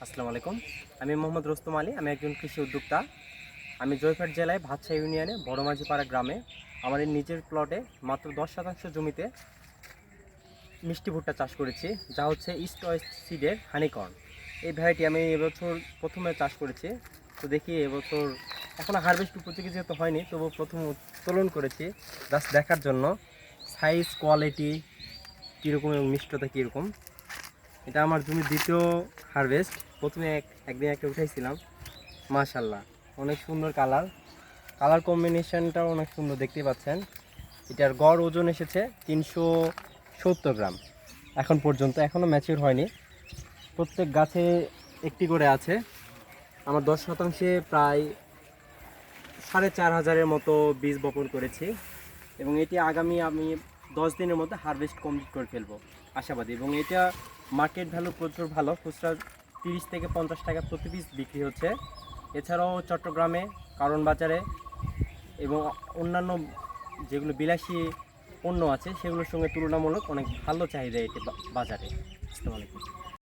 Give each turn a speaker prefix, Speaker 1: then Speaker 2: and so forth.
Speaker 1: আসসালামু আলাইকুম। আমি মোহাম্মদ রোস্তম আলী। আমি একজন কৃষি উদ্যোক্তা। আমি জয়পুরহাট জেলায় ভাতশাহ ইউনিয়নে বড়মাঝিপাড়া গ্রামে আমার এই নিজের প্লটে মাত্র 10% জমিতে মিষ্টি ভুট্টা চাষ করেছি, যা হচ্ছে ইস্ট ওয়েস্ট সিডের হানিকর্ন। এই ভ্যারাইটি আমি এবছর প্রথমে চাষ করেছি। তো দেখি এবছর এখনও হারভেস্ট উপযোগী যেহেতু হয়নি, তবু প্রথম উত্তোলন করেছি জাস্ট দেখার জন্য সাইজ, কোয়ালিটি কীরকম এবং মিষ্টতা কীরকম। এটা আমার জমির দ্বিতীয় হারভেস্ট। প্রথমে একদিন একটা উঠাইছিলাম, মাশাল্লাহ অনেক সুন্দর কালার কালার কম্বিনেশনটাও অনেক সুন্দর, দেখতেই পাচ্ছেন। এটার গড় ওজন এসেছে 370 গ্রাম এখন পর্যন্ত, এখনও ম্যাচিউর হয়নি। প্রত্যেক গাছে একটি করে আছে। আমার 10 শতাংশে প্রায় 4500-এর মতো বীজ বপন করেছি এবং এটি আগামী আমি 10 দিনের মধ্যে হারভেস্ট কমপ্লিট করে ফেলবো আশাবাদী। এবং এটা মার্কেট ভ্যালু প্রচুর ভালো, খুচরা 30 থেকে 50 টাকা প্রতি পিস বিক্রি হচ্ছে। এছাড়াও চট্টগ্রামে কারণ বাজারে এবং অন্যান্য যেগুলো বিলাসী পণ্য আছে সেগুলোর সঙ্গে তুলনামূলক অনেক ভালো চাহিদা এটি বাজারে। আসসালামু আলাইকুম।